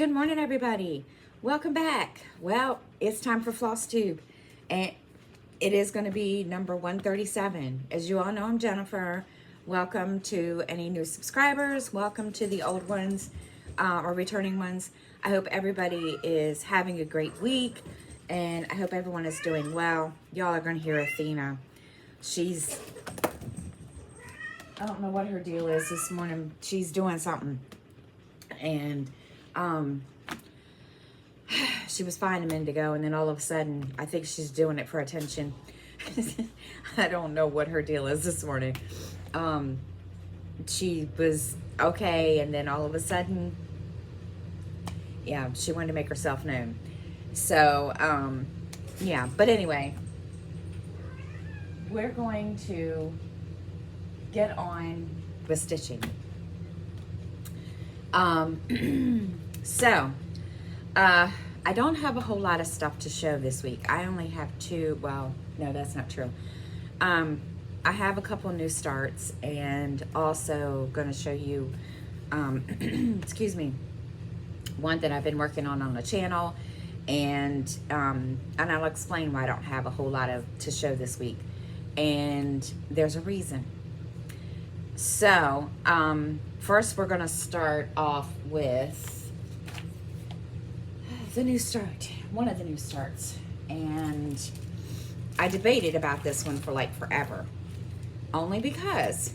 Good morning, everybody. Welcome back. Well, it's time for Flosstube, and it is going to be number 137. As you all know, I'm Jennifer. Welcome to any new subscribers. Welcome to the old ones or returning ones. I hope everybody is having a great week, and I hope everyone is doing well. Y'all are going to hear Athena. I don't know what her deal is this morning. She's doing something. And she was fine a minute ago, and then all of a sudden, I think she's doing it for attention. I don't know what her deal is this morning. She was okay, and then all of a sudden, yeah, she wanted to make herself known. So, yeah, but anyway, we're going to get on with stitching. I don't have a whole lot of stuff to show this week. I only have two. Well, no, that's not true. I have a couple of new starts, and also going to show you, excuse me, one that I've been working on the channel, and I'll explain why I don't have a whole lot to show this week, and there's a reason. So, first we're going to start off with the new start, one of the new starts. And I debated about this one for like forever, only because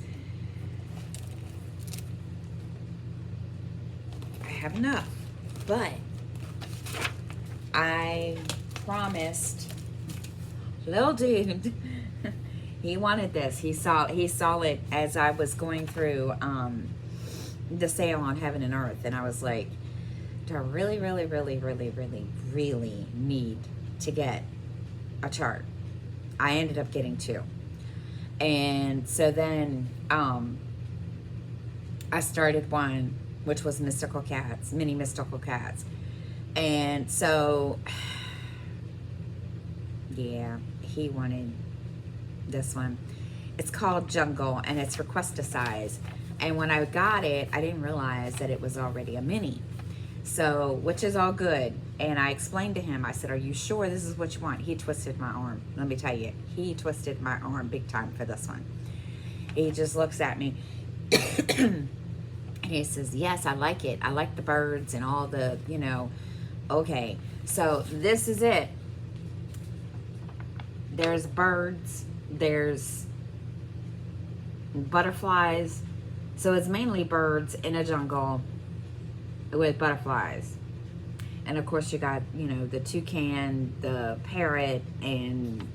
I have enough. But I promised little dude, he wanted this. He saw it as I was going through the sale on Heaven and Earth, and I was like, do I really, really, really, really, really, really need to get a chart? I ended up getting two. And so then I started one, which was Mystical Cats, Mini Mystical Cats. And so, yeah, he wanted this one. It's called Jungle, and it's request a size. And when I got it, I didn't realize that it was already a mini. So, which is all good. And I explained to him, I said, are you sure this is what you want? He twisted my arm. Let me tell you, he twisted my arm big time for this one. He just looks at me and he says, yes, I like it. I like the birds and all the, okay. So this is it. There's birds, there's butterflies. So it's mainly birds in a jungle with butterflies. And of course you got, the toucan, the parrot, and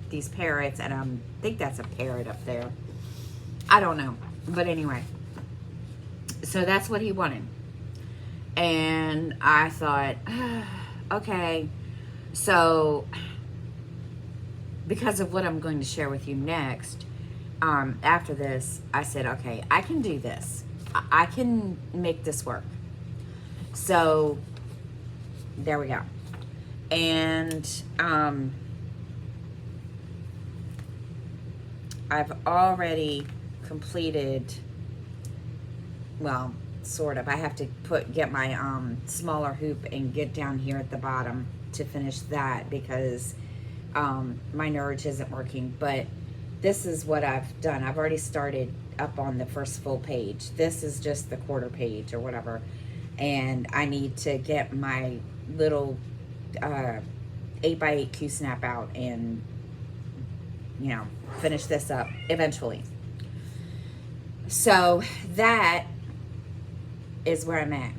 these parrots, and I think that's a parrot up there. I don't know. But anyway, so that's what he wanted. And I thought, okay, so because of what I'm going to share with you next, after this, I said, okay, I can do this. I can make this work. So there we go. And I've already completed, well, sort of. I have to get my smaller hoop and get down here at the bottom to finish that because my Nurge isn't working. But this is what I've done. I've already started up on the first full page. This is just the quarter page or whatever. And I need to get my little 8x8 Q-snap out and, finish this up eventually. So that is where I'm at.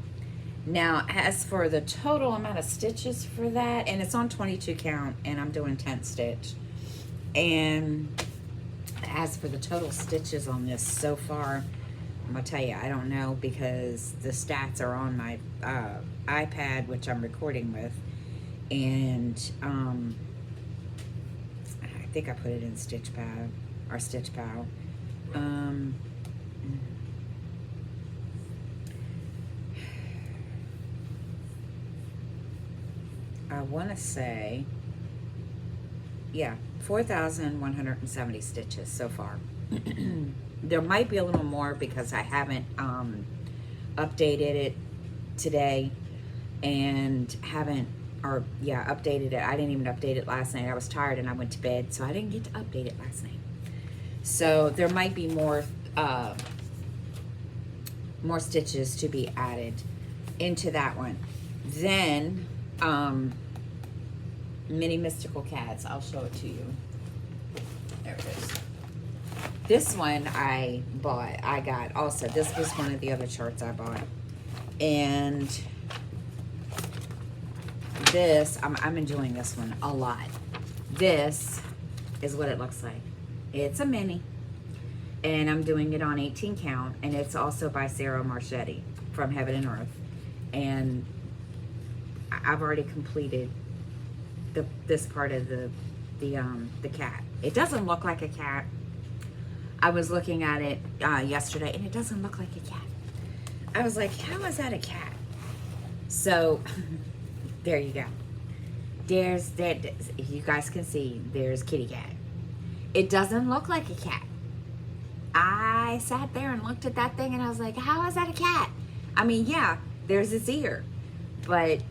Now, as for the total amount of stitches for that, and it's on 22 count, and I'm doing 10 stitch. And as for the total stitches on this so far, I'm gonna tell you, I don't know, because the stats are on my iPad, which I'm recording with, and I think I put it in StitchPad or StitchPal. I want to say, yeah, 4,170 stitches so far. There might be a little more because I haven't updated it today and haven't, or yeah, updated it. I didn't even update it last night. I was tired and I went to bed, so I didn't get to update it last night. So there might be more stitches to be added into that one. Then Mini Mystical Cats, I'll show it to you. There it is. This one I got also. This was one of the other charts I bought. And this, I'm enjoying this one a lot. This is what it looks like. It's a mini. And I'm doing it on 18 count. And it's also by Sarah Marchetti from Heaven and Earth. And I've already completed this part of the cat. It doesn't look like a cat. I was looking at it yesterday, and it doesn't look like a cat. I was like, how is that a cat? So there you go. There's that. You guys can see there's kitty cat. It doesn't look like a cat. I sat there and looked at that thing, and I was like, how is that a cat? I mean, yeah, there's its ear, but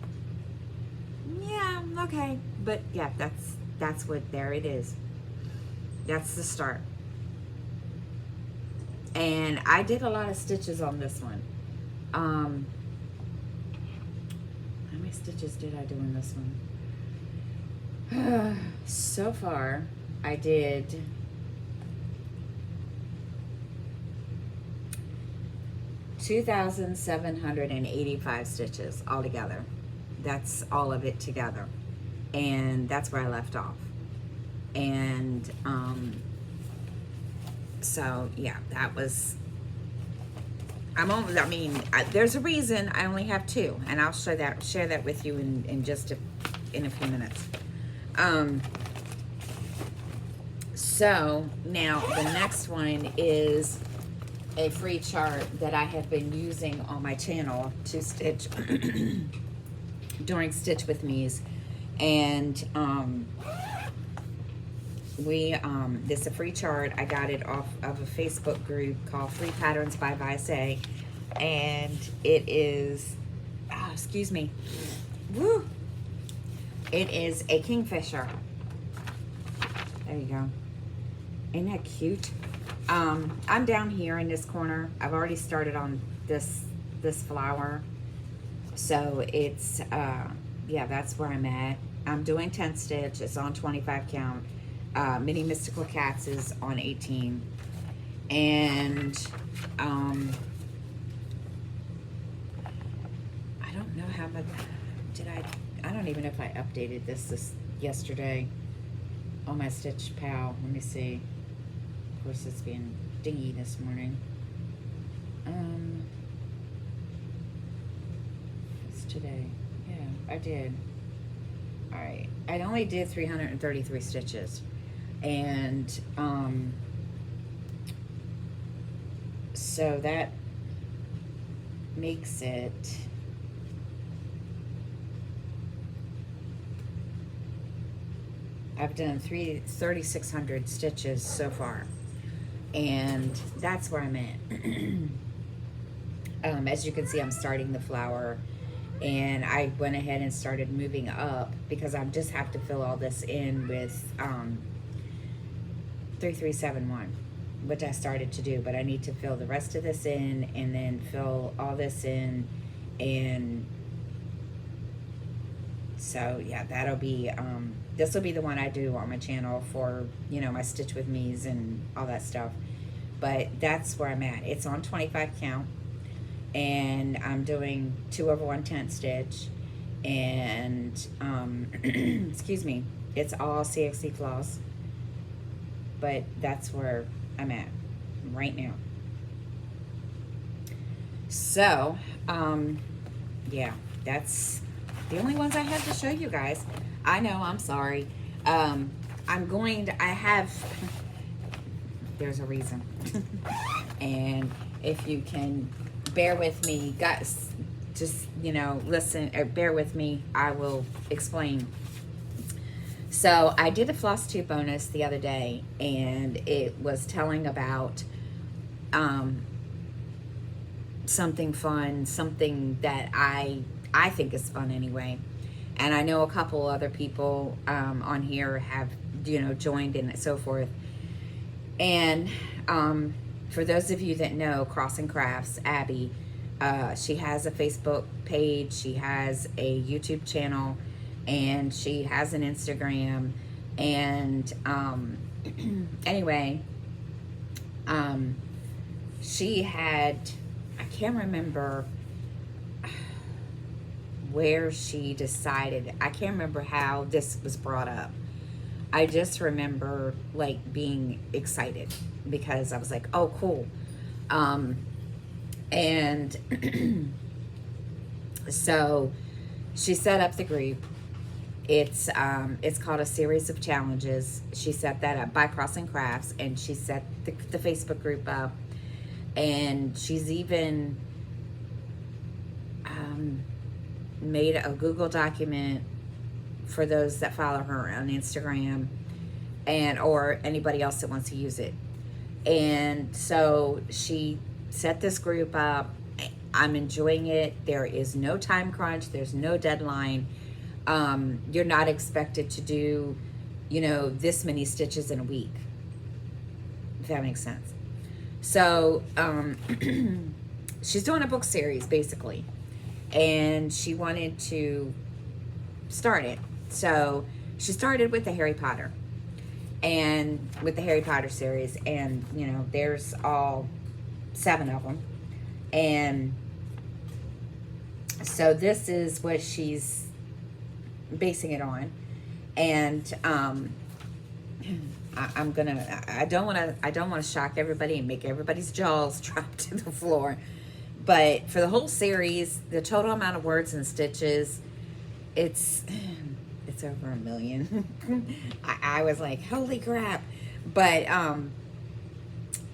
yeah, okay. But yeah, that's what, there it is. That's the start. And I did a lot of stitches on this one. How many stitches did I do in this one? So far, I did 2,785 stitches altogether. That's all of it together. And that's where I left off. And so yeah, that was, there's a reason I only have 2, and I'll share that with you in just in a few minutes. So now the next one is a free chart that I have been using on my channel to stitch during Stitch With Me's. And this is a free chart. I got it off of a Facebook group called Free Patterns by Vice, and it is, excuse me, woo, it is a kingfisher. There you go. Isn't that cute? I'm down here in this corner. I've already started on this flower, so it's yeah, that's where I'm at. I'm doing 10 stitch. It's on 25 count. Mini Mystical Cats is on 18. And I don't know how much I don't even know if I updated this yesterday on my Stitch Pal. Let me see. Of course, it's being dingy this morning. It's today. Yeah, I did. All right, I only did 333 stitches, and so that makes it I've done 3,600 stitches so far, and that's where I'm at. As you can see, I'm starting the flower, and I went ahead and started moving up because I just have to fill all this in with 3371, which I started to do, but I need to fill the rest of this in and then fill all this in. And so yeah, that'll be this will be the one I do on my channel for, you know, my Stitch With Me's and all that stuff. But that's where I'm at. It's on 25 count, and I'm doing 2/110 stitch, and excuse me, it's all CXC floss, but that's where I'm at right now. So yeah, that's the only ones I have to show you guys. I know, I'm sorry. There's a reason. And if you can bear with me, guys, just, you know, listen, or bear with me, I will explain. So I did a Flosstube bonus the other day, and it was telling about something fun, something that I think is fun anyway. And I know a couple other people on here have, joined in and so forth. And for those of you that know Crossing Crafts, Abby, she has a Facebook page, she has a YouTube channel, and she has an Instagram. And anyway, she had, I can't remember where she decided, I can't remember how this was brought up. I just remember like being excited because I was like, oh, cool. And so she set up the group. It's called A Series of Challenges. She set that up by Crossing Crafts, and she set the Facebook group up. And she's even made a Google document for those that follow her on Instagram, and or anybody else that wants to use it. And so she set this group up. I'm enjoying it. There is no time crunch. There's no deadline. You're not expected to do, this many stitches in a week, if that makes sense. So she's doing a book series basically, and she wanted to start it. So she started with the Harry Potter, and with the Harry Potter series, and there's all 7 of them. And so this is what she's basing it on. And I don't want to shock everybody and make everybody's jaws drop to the floor, but for the whole series, the total amount of words and stitches, it's over 1 million. I was like, holy crap. But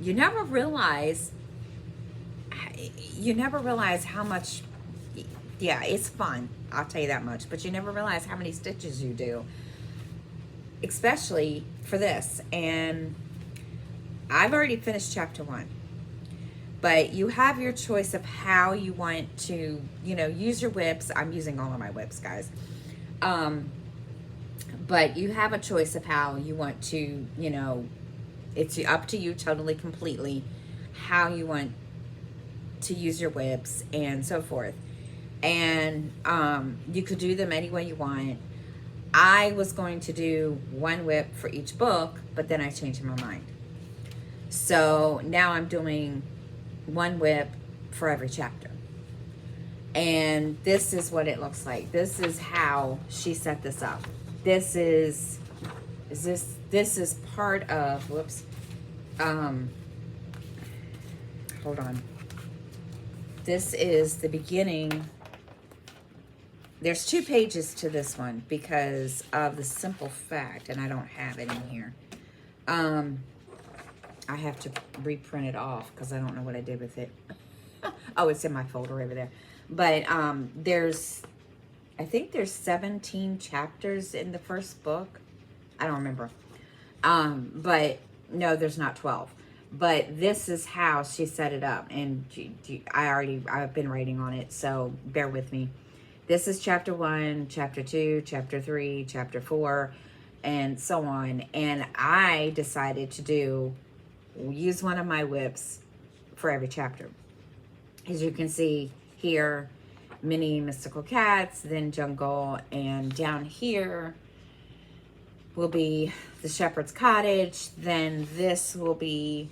you never realize how much. Yeah, it's fun, I'll tell you that much, but you never realize how many stitches you do, especially for this. And I've already finished chapter 1, but you have your choice of how you want to, use your whips. I'm using all of my whips, guys. But you have a choice of how you want to, it's up to you totally, completely, how you want to use your whips and so forth. And you could do them any way you want. I was going to do 1 whip for each book, but then I changed my mind. So now I'm doing 1 whip for every chapter. And this is what it looks like. This is how she set this up. This is part of, whoops. Hold on. This is the beginning. There's 2 pages to this one because of the simple fact, and I don't have it in here. I have to reprint it off because I don't know what I did with it. Oh, it's in my folder over there. But I think there's 17 chapters in the first book. I don't remember. But no, there's not 12. But this is how she set it up. And I've been writing on it, so bear with me. This is chapter 1, chapter 2, chapter 3, chapter 4, and so on. And I decided to use one of my whips for every chapter. As you can see here, Mini Mystical Cats, then Jungle, and down here will be the Shepherd's Cottage. Then this will be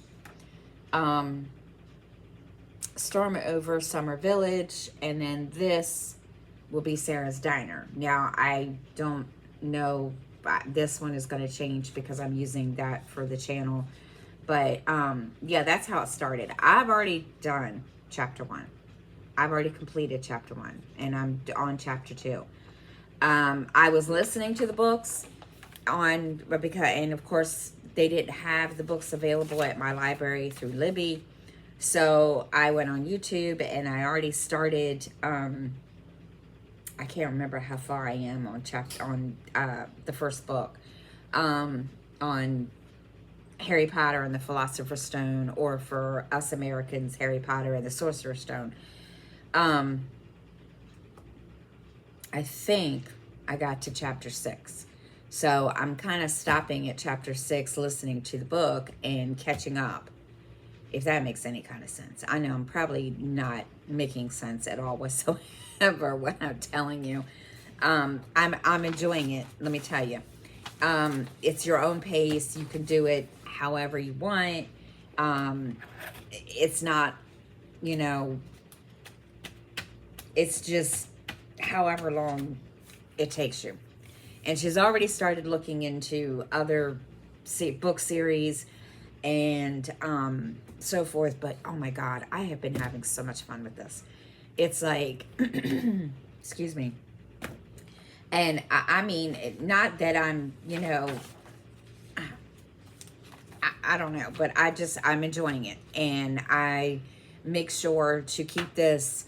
Storm Over Summer Village, and then this will be Sarah's Diner. Now, I don't know, this one is going to change because I'm using that for the channel. But, yeah, that's how it started. I've already done chapter 1. I've already completed chapter 1, and I'm on chapter 2. I was listening to the books and of course, they didn't have the books available at my library through Libby. So I went on YouTube, and I already started, I can't remember how far I am on the first book, on Harry Potter and the Philosopher's Stone, or for us Americans, Harry Potter and the Sorcerer's Stone. I think I got to chapter 6. So I'm kind of stopping at chapter 6, listening to the book and catching up, if that makes any kind of sense. I know I'm probably not making sense at all whatsoever when I'm telling you. I'm enjoying it, let me tell you. It's your own pace. You can do it however you want. It's not, you know, it's just however long it takes you. And she's already started looking into other book series and so forth. But oh my God, I have been having so much fun with this. It's like, excuse me. And I mean, not that I'm, you know, I don't know, but I'm enjoying it. And I make sure to keep this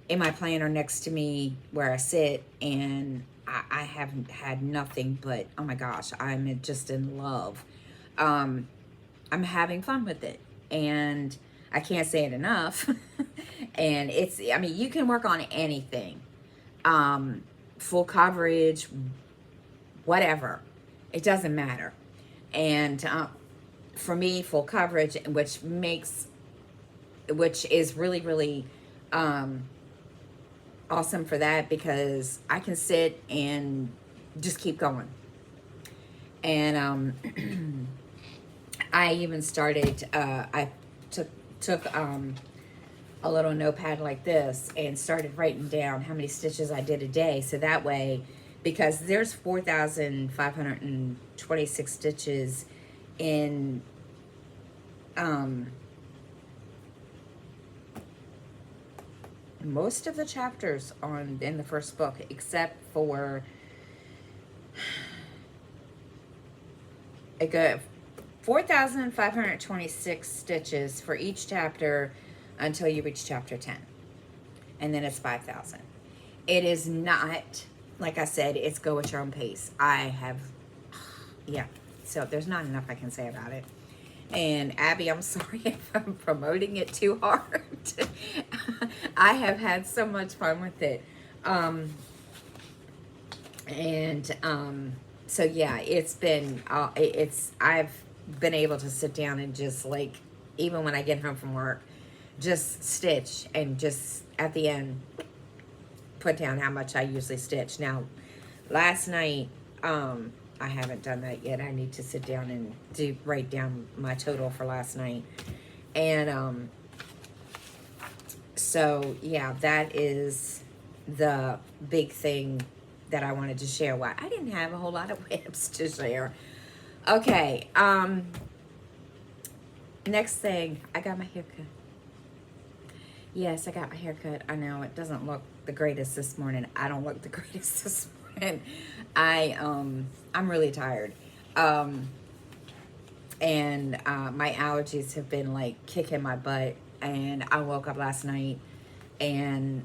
in my planner next to me where I sit, and I haven't had nothing but, oh my gosh, I'm just in love. I'm having fun with it, and I can't say it enough. And it's, I mean, you can work on anything. Full coverage, whatever. It doesn't matter. And for me, full coverage, which is really, really awesome for that, because I can sit and just keep going. And I even started, I took a little notepad like this and started writing down how many stitches I did a day. So that way, because there's 4,526 stitches in most of the chapters in the first book, except for a good 4,526 stitches for each chapter until you reach chapter 10. And then it's 5,000. It is not, like I said, it's go at your own pace. Yeah, so there's not enough I can say about it. And Abby, I'm sorry if I'm promoting it too hard. I have had so much fun with it. So yeah, it's been, I've been able to sit down and just, like, even when I get home from work, just stitch, and just at the end put down how much I usually stitch. Now, last night, I haven't done that yet. I need to sit down and write down my total for last night. And so yeah, that is the big thing that I wanted to share. Why I didn't have a whole lot of webs to share. Okay, next thing, I got my haircut. Yes, I got my haircut. I know it doesn't look the greatest this morning. I don't look the greatest this morning. I'm really tired. And my allergies have been like kicking my butt. And I woke up last night and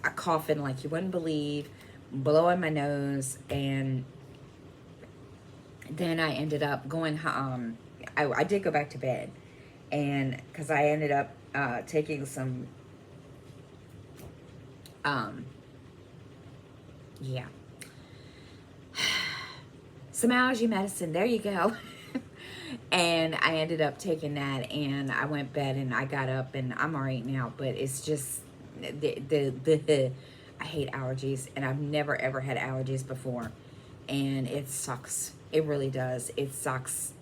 I coughing like you wouldn't believe, blowing my nose, and then I ended up going I did go back to bed, and because I ended up taking some some allergy medicine, there you go. And I ended up taking that, and I went to bed, and I got up, and I'm all right now. But it's just I hate allergies, and I've never ever had allergies before, and it sucks. It really does. It sucks.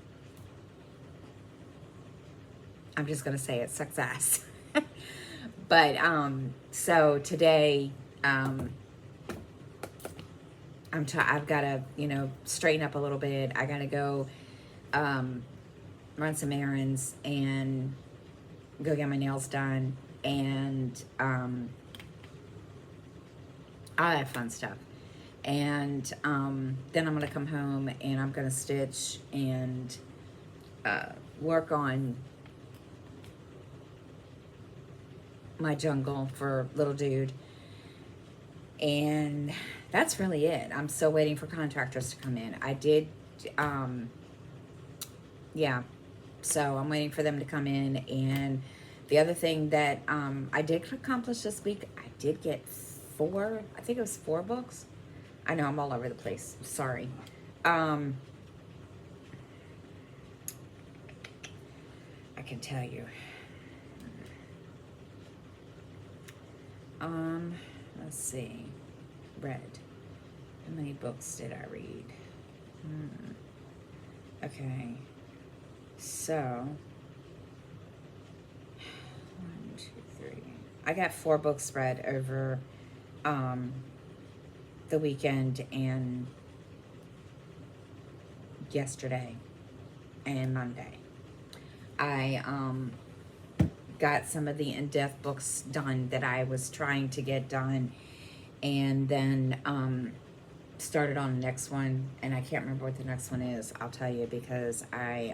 I'm just gonna say it sucks ass. But so today I've got to, you know, straighten up a little bit. I got to go run some errands and go get my nails done, and all that fun stuff. And then I'm gonna come home and I'm gonna stitch and work on my jungle for little dude. And that's really it. I'm still waiting for contractors to come in. I did yeah. So I'm waiting for them to come in. And the other thing that I did accomplish this week, I did get I think it was 4 books. I know I'm all over the place. Sorry. I can tell you. Let's see. Read. How many books did I read? Okay. So, 1, 2, 3. I got 4 books read over the weekend and yesterday and Monday. I got some of the in-depth books done that I was trying to get done, and then started on the next one, and I can't remember what the next one is. I'll tell you, because I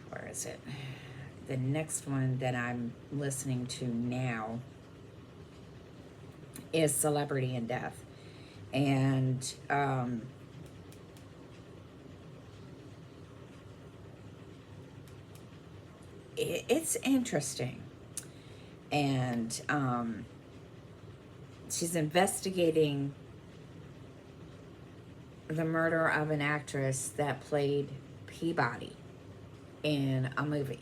where is it? The next one that I'm listening to now is Celebrity in Death, and it's interesting. And she's investigating the murder of an actress that played Peabody in a movie.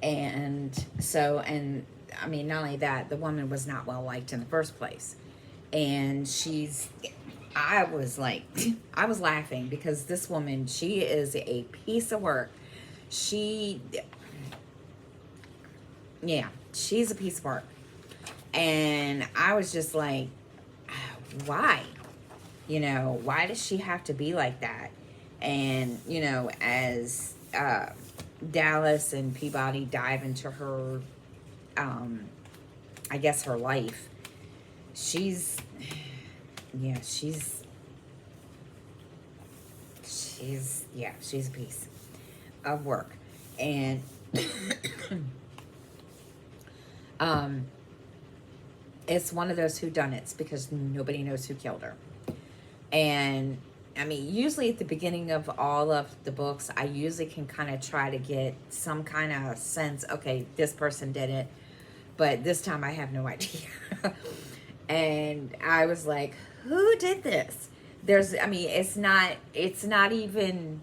And so, and I mean, not only that, the woman was not well liked in the first place. And I was like, I was laughing because this woman, she is a piece of work. Yeah, she's a piece of work. And I was just like, why? You know, why does she have to be like that? And, you know, as Dallas and Peabody dive into her, I guess her life, she's a piece of work. And it's one of those whodunits because nobody knows who killed her. And I mean, usually at the beginning of all of the books, I usually can kind of try to get some kind of sense, okay, this person did it. But this time I have no idea. And I was like, who did this? It's not even,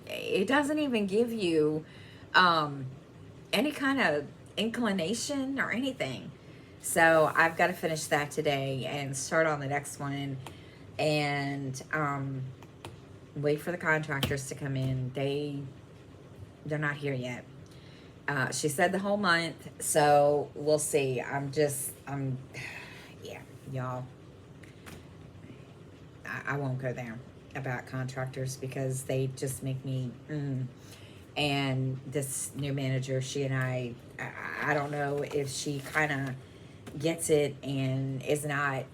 it doesn't even give you any kind of inclination or anything. So I've got to finish that today and start on the next one, and wait for the contractors to come in. They're not here yet. She said the whole month, so we'll see. Yeah, y'all. I won't go there about contractors because they just make me. And this new manager, she and I don't know if she kind of gets it and is not.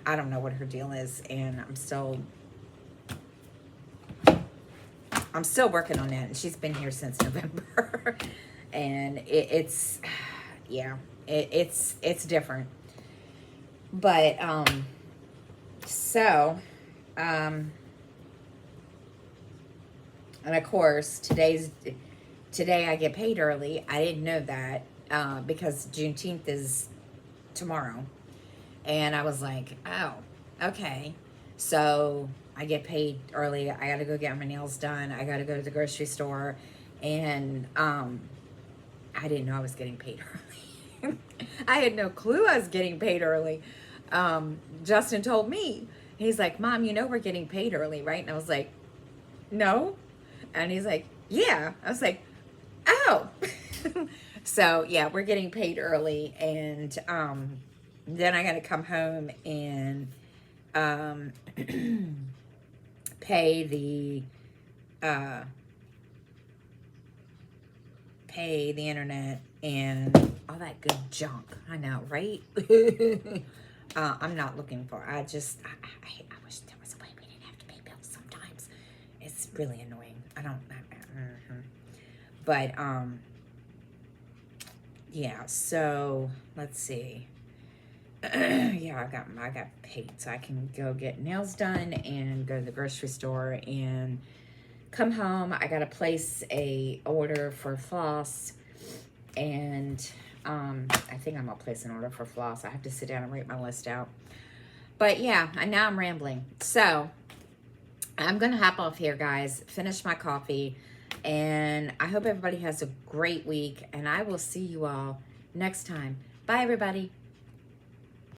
I don't know what her deal is, and I'm still working on that. And she's been here since November, and it's different. But and of course today I get paid early. I didn't know that because Juneteenth is tomorrow. And I was like, oh, okay. So I get paid early. I got to go get my nails done. I got to go to the grocery store. And I didn't know I was getting paid early. I had no clue I was getting paid early. Justin told me. He's like, Mom, you know we're getting paid early, right? And I was like, no. And he's like, yeah. I was like, oh. So, yeah, we're getting paid early. And then I got to come home and pay the internet and all that good junk. I know, right? I'm not looking for. I wish there was a way we didn't have to pay bills sometimes. It's really annoying. But yeah. So let's see. Yeah, I got paid, so I can go get nails done and go to the grocery store and come home. I got to place a order for floss. And I think I'm going to place an order for floss. I have to sit down and write my list out. But yeah, and now I'm rambling. So I'm going to hop off here, guys. Finish my coffee. And I hope everybody has a great week. And I will see you all next time. Bye, everybody.